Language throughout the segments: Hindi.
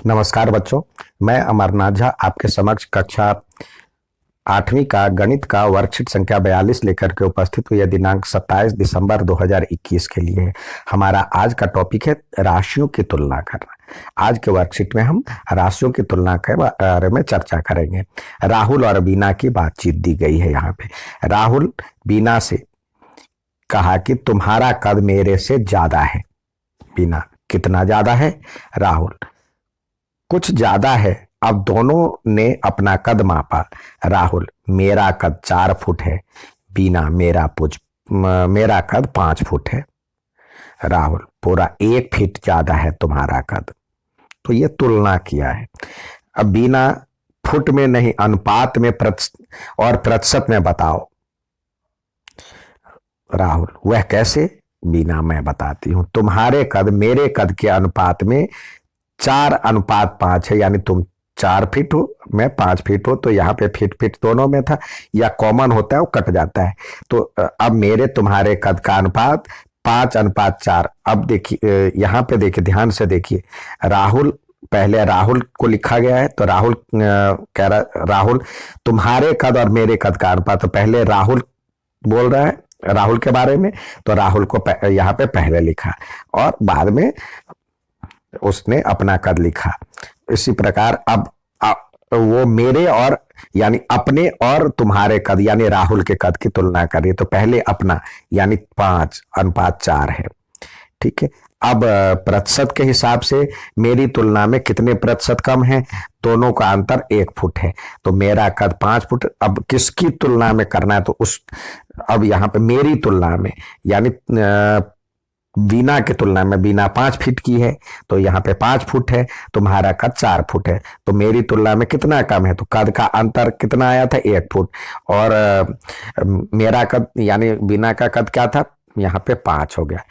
नमस्कार बच्चों, मैं अमरनाथ झा आपके समक्ष कक्षा 8वीं का गणित का वर्कशीट संख्या 42 लेकर के उपस्थित हुई है। दिनांक 27 दिसंबर 2021 के लिए है। हमारा आज का टॉपिक है राशियों की तुलना करना। आज के वर्कशीट में हम राशियों की तुलना के बारे में चर्चा करेंगे। राहुल और बीना की बातचीत दी गई है। यहाँ पे राहुल बीना से कहा कि तुम्हारा कद मेरे से ज्यादा है। बीना, कितना ज्यादा है? राहुल, कुछ ज्यादा है। अब दोनों ने अपना कद मापा। राहुल, मेरा कद 4 फुट है। बीना, मेरा कद 5 फुट है। राहुल, पूरा 1 फीट ज्यादा है तुम्हारा कद। तो ये तुलना किया है। अब बीना, फुट में नहीं, अनुपात में और प्रतिशत में बताओ। राहुल, वह कैसे? बीना, मैं बताती हूं। तुम्हारे कद मेरे कद के अनुपात में 4:5 है, यानी तुम 4 फीट हो, मैं 5 फीट हो, तो यहाँ पे फीट फीट दोनों में था, या कॉमन होता है वो कट जाता है। तो अब मेरे तुम्हारे कद का अनुपात 5:4। अब देखिए, यहाँ पे देखिए, ध्यान से देखिए। राहुल, पहले राहुल को लिखा गया है, तो राहुल कह रहा, राहुल तुम्हारे कद और मेरे कद का अनुपात। तो पहले राहुल बोल रहा है राहुल के बारे में, तो राहुल को यहाँ पे पहले लिखा और बाद में उसने अपना कद लिखा। इसी प्रकार अब वो मेरे और यानी अपने और तुम्हारे कद यानी राहुल के कद की तुलना करिए। तो पहले अपना यानी 5:4 है। ठीक है। अब प्रतिशत के हिसाब से मेरी तुलना में कितने प्रतिशत कम है? दोनों का अंतर 1 फुट है। तो मेरा कद 5 फुट। अब किसकी तुलना में करना है? तो अब यहाँ पे मेरी तुलना में यानी बीना की तुलना में, बीना 5 फीट की है तो यहाँ पे 5 फुट है, तुम्हारा कद 4 फुट है। तो मेरी तुलना में कितना कम है? तो कद का अंतर कितना आया था? 1 फुट। और मेरा कद यानी बीना का कद क्या था? यहाँ पे 5 हो गया।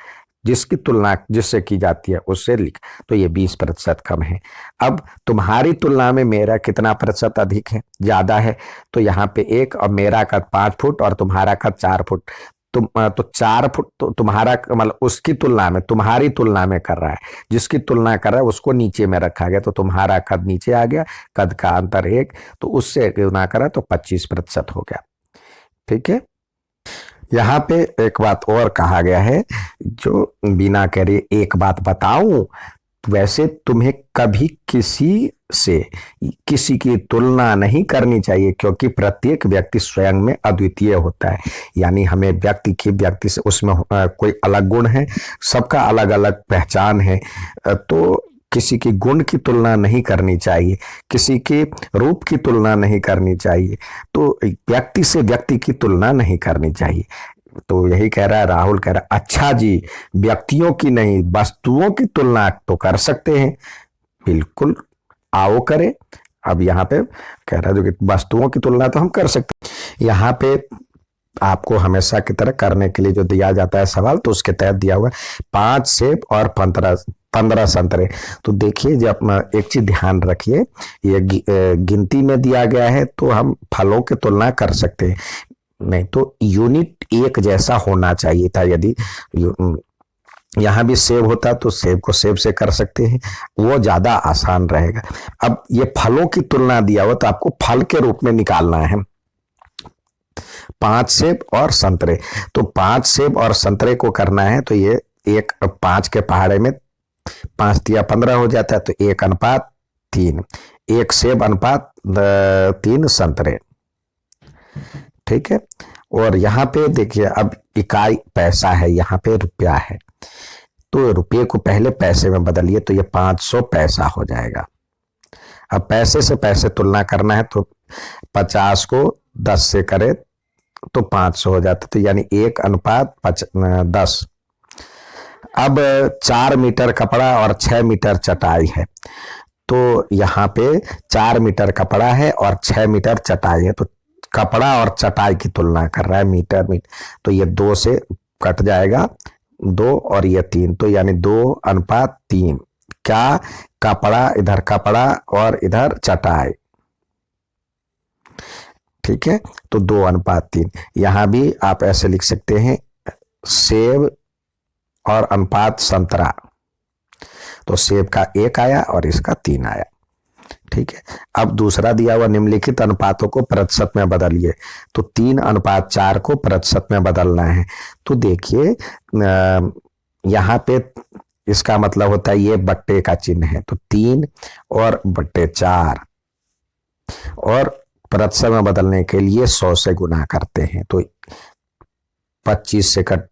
जिसकी तुलना जिससे की जाती है उससे लिख, तो ये 20% कम है। अब तुम्हारी तुलना में मेरा कितना प्रतिशत अधिक है, ज्यादा है? तो यहाँ पे 1, और मेरा कद 5 फुट और तुम्हारा कद 4 फुट। तो 4 फुट तो तुम्हारा मतलब उसकी तुलना में, तुम्हारी तुलना में कर रहा है, जिसकी तुलना कर रहा है उसको नीचे में रखा गया। तो तुम्हारा कद नीचे आ गया, कद का अंतर 1, तो उससे गुना करा तो 25% हो गया। ठीक है। यहाँ पे एक बात और कहा गया है, जो बिना कह रही, एक बात बताऊं, वैसे तुम्हें कभी किसी की तुलना नहीं करनी चाहिए, क्योंकि प्रत्येक व्यक्ति स्वयं में अद्वितीय होता है। यानी हमें व्यक्ति से उसमें कोई अलग गुण है, सबका अलग अलग पहचान है। तो किसी की गुण की तुलना नहीं करनी चाहिए, किसी के रूप की तुलना नहीं करनी चाहिए, तो व्यक्ति से व्यक्ति की तुलना नहीं करनी चाहिए। तो यही कह रहा है राहुल, कह रहा है अच्छा जी, व्यक्तियों की नहीं वस्तुओं की तुलना तो कर सकते हैं। बिल्कुल, आओ करें। अब यहाँ पे कह रहा है जो कि वस्तुओं की तुलना तो हम कर सकते हैं। यहाँ पे आपको हमेशा की तरह करने के लिए जो दिया जाता है सवाल, तो उसके तहत दिया हुआ 5 सेब और 15 संतरे। तो देखिए, जब एक चीज ध्यान रखिए, ये गिनती में दिया गया है तो हम फलों की तुलना कर सकते हैं, नहीं तो यूनिट एक जैसा होना चाहिए था। यदि यहाँ भी सेब होता तो सेब को सेब से कर सकते हैं, वो ज्यादा आसान रहेगा। अब ये फलों की तुलना दिया हुआ तो आपको फल के रूप में निकालना है। 5 सेब और संतरे, तो 5 सेब और संतरे को करना है, तो ये 5 के पहाड़े में 5 तिया 15 हो जाता है, तो 1:3, 1 सेब अनुपात 3 संतरे। ठीक है। और यहाँ पे देखिए, अब इकाई पैसा है, यहाँ पे रुपया है, तो रुपये को पहले पैसे में बदलिए, तो ये 500 पैसा हो जाएगा। अब पैसे से पैसे तुलना करना है, तो 50 को 10 से करे तो 500 हो जाता, तो यानी 1:10। अब 4 मीटर कपड़ा और 6 मीटर चटाई है, तो यहाँ पे 4 मीटर कपड़ा है और 6 मीटर चटाई है, तो कपड़ा और चटाई की तुलना कर रहा है, मीटर। तो ये 2 से कट जाएगा, 2 और ये 3, तो यानी 2:3। क्या? कपड़ा, इधर कपड़ा और इधर चटाई। ठीक है। तो 2:3। यहां भी आप ऐसे लिख सकते हैं, सेब और अनुपात संतरा। तो सेब का 1 आया और इसका 3 आया। ठीक है, अब दूसरा दिया हुआ निम्नलिखित अनुपातों को प्रतिशत में बदलिए। तो 3:4 को प्रतिशत में बदलना है। तो देखिए यहाँ पे इसका मतलब होता है ये बट्टे का चिन्ह है, तो 3 और बट्टे 4, और प्रतिशत में बदलने के लिए 100 से गुना करते हैं। तो 25 से कट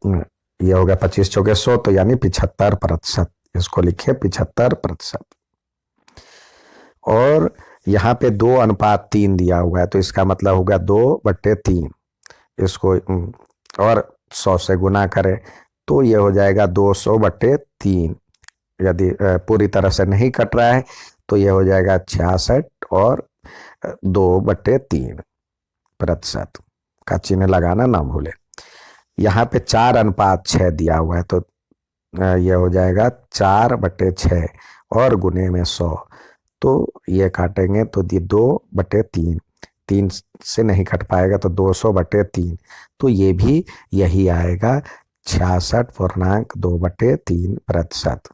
ये हो गया 25 चौके 100, तो यानी 75%। इसको लिखे 75%। और यहाँ पे 2:3 दिया हुआ है, तो इसका मतलब होगा 2/3। इसको और 100 से गुना करें तो ये हो जाएगा 200/3। यदि पूरी तरह से नहीं कट रहा है तो ये हो जाएगा 66 और 2/3% का चिन्ह लगाना ना भूले। यहाँ पे 4:6 दिया हुआ है, तो ये हो जाएगा 4/6 और गुने में 100। तो ये काटेंगे तो 2/3, 3 से नहीं कट पाएगा तो 200/3, तो ये भी यही आएगा 66.2/3%।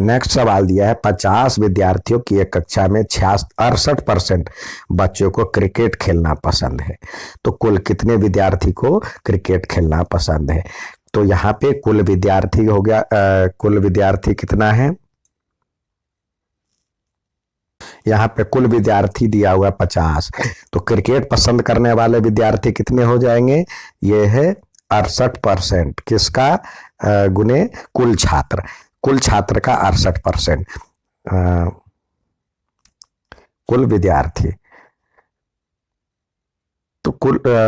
नेक्स्ट सवाल दिया है 50 विद्यार्थियों की एक कक्षा में 68% बच्चों को क्रिकेट खेलना पसंद है। तो कुल कितने विद्यार्थी को क्रिकेट खेलना पसंद है? तो यहाँ पे कुल विद्यार्थी हो गया, कुल विद्यार्थी कितना है? यहाँ पे कुल विद्यार्थी दिया हुआ 50, तो क्रिकेट पसंद करने वाले विद्यार्थी कितने हो जाएंगे? ये है 68%। किसका? गुने कुल छात्र, कुल छात्र का 68%। कुल विद्यार्थी तो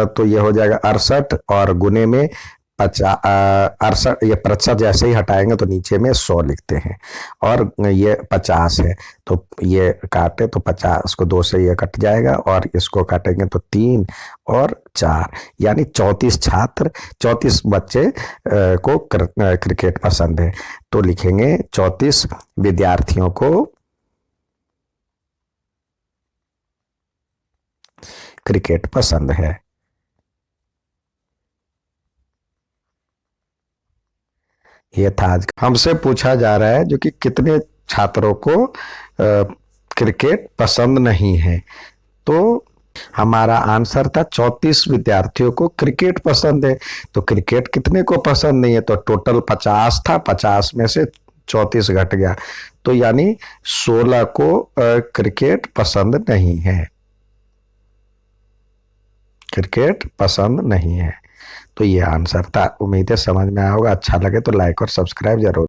तो ये हो जाएगा 68 और गुने में 68। ये प्रतिशत जैसे ही हटाएंगे तो नीचे में 100 लिखते हैं, और ये 50 है तो ये काटे तो 50 को 2 से ये कट जाएगा, और इसको काटेंगे तो 3 और 4, यानी 34 बच्चे को क्रिकेट पसंद है। तो लिखेंगे 34 विद्यार्थियों को क्रिकेट पसंद है। ये था आज हमसे पूछा जा रहा है जो कि कितने छात्रों को क्रिकेट पसंद नहीं है। तो हमारा आंसर था 34 विद्यार्थियों को क्रिकेट पसंद है। तो क्रिकेट कितने को पसंद नहीं है? तो टोटल 50 था, 50 में से 34 घट गया, तो यानी 16 को क्रिकेट पसंद नहीं है, क्रिकेट पसंद नहीं है। तो ये आंसर था। उम्मीद है समझ में आया होगा। अच्छा लगे तो लाइक और सब्सक्राइब जरूर।